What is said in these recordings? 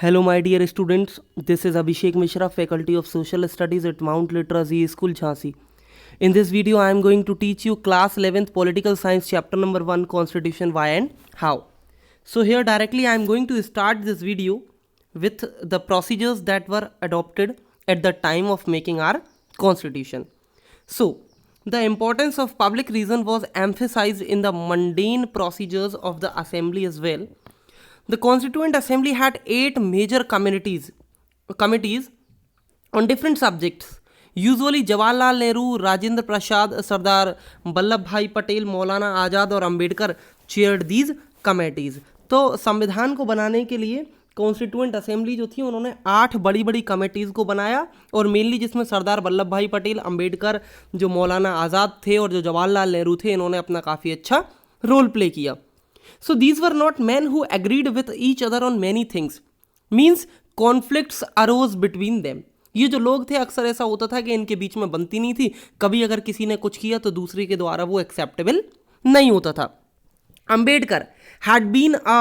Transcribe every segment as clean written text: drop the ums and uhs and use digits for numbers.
Hello, my dear students. This is Abhishek Mishra, Faculty of Social Studies at Mount Literacy School, Jhansi. In this video, I am going to teach you Class 11th Political Science, Chapter number 1, Constitution, Why and How. So here directly I am going to start this video with the procedures that were adopted at the time of making our Constitution. So, the importance of public reason was emphasized in the mundane procedures of the assembly as well. The Constituent Assembly had 8 major committees on different subjects. Usually Jawaharlal Nehru, Rajendra Prasad, Sardar Vallabhbhai Patel, Maulana Azad और Ambedkar chaired these committees. तो संविधान को बनाने के लिए constituent assembly जो थी उन्होंने 8 बड़ी बड़ी कमेटीज़ को बनाया और मेनली जिसमें सरदार वल्लभ भाई पटेल, अंबेडकर, जो मौलाना आज़ाद थे और जो जवाहरलाल नेहरू थे, इन्होंने अपना काफ़ी अच्छा रोल प्ले किया. So these were not men who agreed with each other on many things. Means conflicts arose between them. ये जो लोग थे अक्सर ऐसा होता था कि इनके बीच में बनती नहीं थी. कभी अगर किसी ने कुछ किया तो दूसरे के द्वारा वो एक्सेप्टेबल नहीं होता था. Ambedkar had been a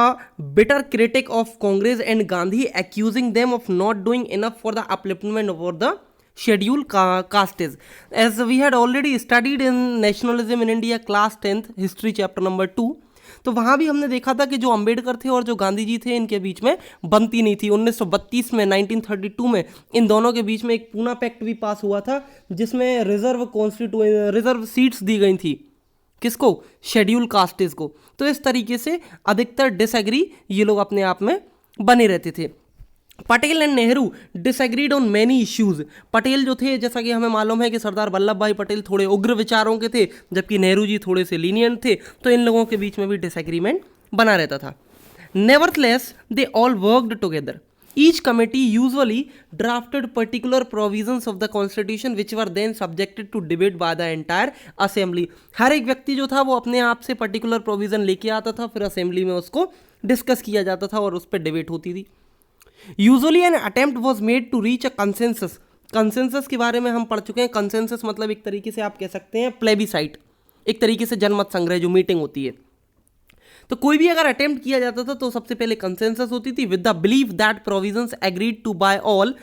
bitter critic of Congress and Gandhi, accusing them of not doing enough for the upliftment of the scheduled castes. As we had already studied in Nationalism in India, class 10th, history chapter number 2, तो वहाँ भी हमने देखा था कि जो अंबेडकर थे और जो गांधी जी थे इनके बीच में बनती नहीं थी. 1932 में 1932 में इन दोनों के बीच में एक पूना पैक्ट भी पास हुआ था जिसमें रिजर्व सीट्स दी गई थी. किसको? शेड्यूल कास्टेज को. तो इस तरीके से अधिकतर डिसएग्री ये लोग अपने आप में बने रहते थे. Patel and Nehru disagreed on many issues. Patel जो थे, जैसा कि हमें मालूम है कि सरदार वल्लभ भाई पटेल थोड़े उग्र विचारों के थे जबकि नेहरू जी थोड़े से लीनियंट थे. तो इन लोगों के बीच में भी डिसएग्रीमेंट बना रहता था. Nevertheless they all worked together. Each committee usually drafted particular provisions of the constitution which were then subjected to debate by the entire assembly. हर एक व्यक्ति जो था वो अपने आप से पर्टिकुलर प्रोविजन लेके आता था, फिर असेंबली में उसको डिस्कस किया जाता था और उस पर डिबेट होती थी. Usually an attempt was made to reach a consensus. Consensus के बारे में हम पढ़ चुके हैं. कंसेंसस मतलब एक तरीके से आप कह सकते हैं प्लेबिसाइट, एक तरीके से जनमत संग्रह जो मीटिंग होती है. तो कोई भी अगर अटेम्प्ट किया जाता था तो सबसे पहले कंसेंसस होती थी with the belief that provisions agreed to by all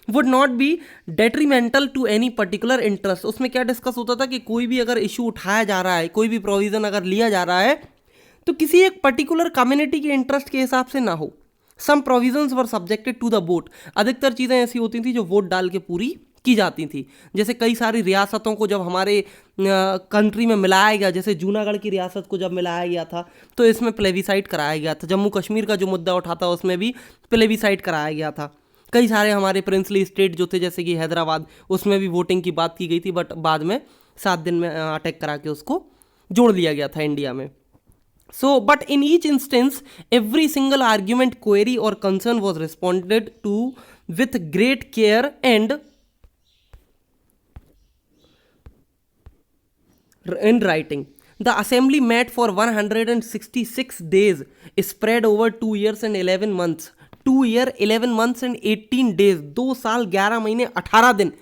would not be detrimental to any particular interest. उसमें क्या डिस्कस होता था कि कोई भी अगर इशू उठाया जा रहा है, कोई भी प्रोविजन अगर लिया जा रहा है तो किसी एक पर्टिकुलर कम्युनिटी के इंटरेस्ट के हिसाब से ना हो. Some provisions were subjected to the vote. अधिकतर चीज़ें ऐसी होती थी जो वोट डाल के पूरी की जाती थी. जैसे कई सारी रियासतों को जब हमारे कंट्री में मिलाया गया, जैसे जूनागढ़ की रियासत को जब मिलाया गया था तो इसमें प्लेबिसाइट कराया गया था. जम्मू कश्मीर का जो मुद्दा उठा था उसमें भी प्लेबिसाइट कराया गया था. कई सारे हमारे प्रिंसली स्टेट जो थे जैसे कि हैदराबाद, उसमें भी वोटिंग की बात की गई थी, बट बाद में 7 दिन में अटैक करा के उसको जोड़ लिया गया था इंडिया में. So, but in each instance, every single argument, query or concern was responded to with great care and in writing. The assembly met for 166 days, spread over 2 years and 11 months. 2 year, 11 months and 18 days. 2 साल 11 महीने 18 दिन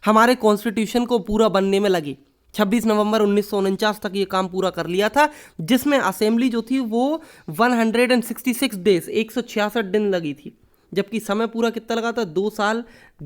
हमारे constitution को पूरा बनने में लगी. 26 नवंबर 1949 तक ये काम पूरा कर लिया था, जिसमें असेंबली जो थी वो 166 डेज 166 दिन लगी थी. जबकि समय पूरा कितना लगा था? 2 साल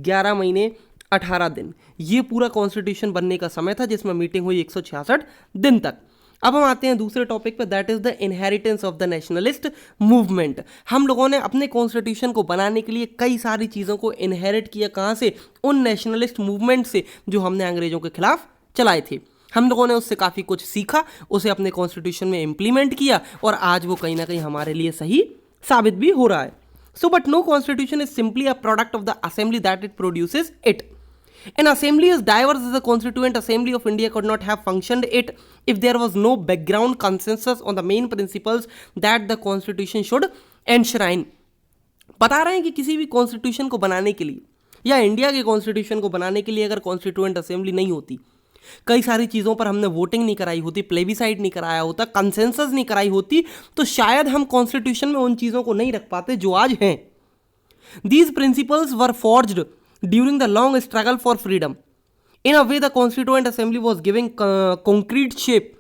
11 महीने 18 दिन. ये पूरा कॉन्स्टिट्यूशन बनने का समय था जिसमें मीटिंग हुई 166 दिन तक. अब हम आते हैं दूसरे टॉपिक पे, that is the inheritance of the nationalist movement. हम लोगों ने अपने कॉन्स्टिट्यूशन को बनाने के लिए कई सारी चीज़ों को इनहेरिट किया. कहाँ से? उन नेशनलिस्ट मूवमेंट से जो हमने अंग्रेजों के खिलाफ चलाए थे. हम लोगों ने उससे काफ़ी कुछ सीखा, उसे अपने कॉन्स्टिट्यूशन में इम्प्लीमेंट किया और आज वो कहीं ना कहीं हमारे लिए सही साबित भी हो रहा है. So but no constitution is simply a product of the assembly that it produces it. An assembly as diverse as the Constituent Assembly of India could not have functioned it if there was no background consensus on the main principles that the Constitution should enshrine. बता रहे हैं कि किसी भी constitution को बनाने के लिए या इंडिया के कॉन्स्टिट्यूशन को बनाने के लिए अगर कॉन्स्टिट्यूएंट असेंबली नहीं होती, कई सारी चीज़ों पर हमने वोटिंग नहीं कराई होती, प्लेबिसाइड नहीं कराया होता, कंसेंसस नहीं कराई होती, तो शायद हम कॉन्स्टिट्यूशन में उन चीज़ों को नहीं रख पाते जो आज हैं. These principles were forged during the long struggle for freedom. In a way the constituent assembly was giving concrete shape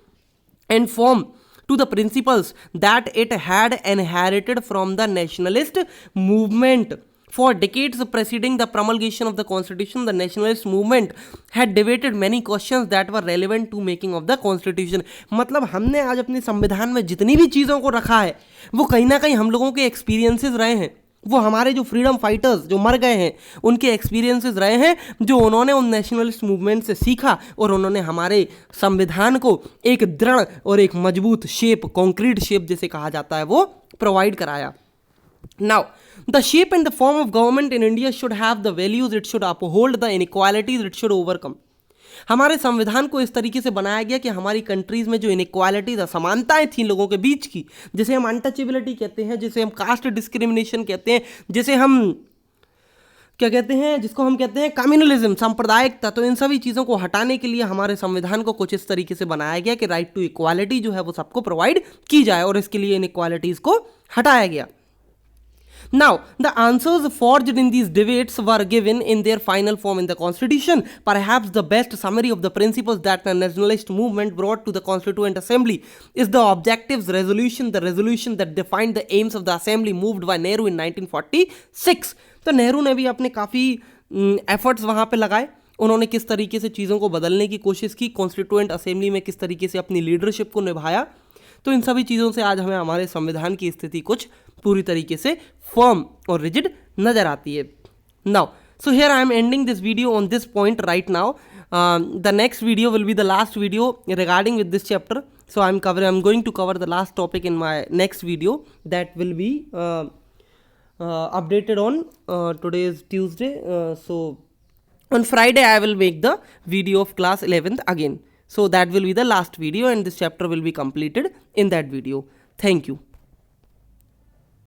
and form to the principles that it had inherited from the nationalist movement. For decades preceding the promulgation of the constitution, the nationalist movement had debated many questions that were relevant to making of the constitution. मतलब हमने आज अपने संविधान में जितनी भी चीज़ों को रखा है वो कहीं ना कहीं हम लोगों के एक्सपीरियंसेस रहे हैं, वो हमारे जो फ्रीडम फाइटर्स जो मर गए हैं उनके एक्सपीरियंसेस रहे हैं, जो उन्होंने उन नेशनलिस्ट मूवमेंट से सीखा और उन्होंने हमारे संविधान को एक दृढ़ और एक मजबूत शेप, कॉन्क्रीट शेप जिसे कहा जाता है, वो प्रोवाइड कराया. Now, the shape and the form of government in India should have the values, it should uphold the inequalities, it should overcome. हमारे संविधान को इस तरीके से बनाया गया कि हमारी कंट्रीज में जो इनइक्वालिटीज, असमानताएं थी लोगों के बीच की, जिसे हम अनटचेबिलिटी कहते हैं, जिसे हम कास्ट डिस्क्रिमिनेशन कहते हैं, जिसे हम क्या कहते हैं, जिसको हम कहते हैं कम्युनलिज्म, सांप्रदायिकता, तो इन सभी चीज़ों को हटाने के लिए हमारे संविधान को कुछ इस तरीके से बनाया गया कि राइट टू इक्वालिटी जो है वो सबको प्रोवाइड की जाए और इसके लिए इनइक्वालिटीज़ को हटाया गया. Now, the answers forged in these debates were given in their final form in the Constitution. Perhaps the best summary of the principles that the nationalist movement brought to the Constituent Assembly is the objectives resolution, the resolution that defined the aims of the Assembly moved by Nehru in 1946. तो नेहरू ने भी अपने काफ़ी efforts वहाँ पे लगाए. उन्होंने किस तरीके से चीज़ों को बदलने की कोशिश की, कॉन्स्टिट्यूएंट असेंबली में किस तरीके से अपनी लीडरशिप को निभाया, तो इन सभी चीज़ों से आज हमें हमारे संविधान की स्थिति कुछ पूरी तरीके से फर्म और रिजिड नजर आती है. Now so here I am ending this video on this point right now. The next video will be the last video regarding with this chapter. So I am going to cover the last topic in my next video that will be updated on today is Tuesday. So on Friday I will make the video of class 11th again. So that will be the last video and this chapter will be completed in that video. Thank you.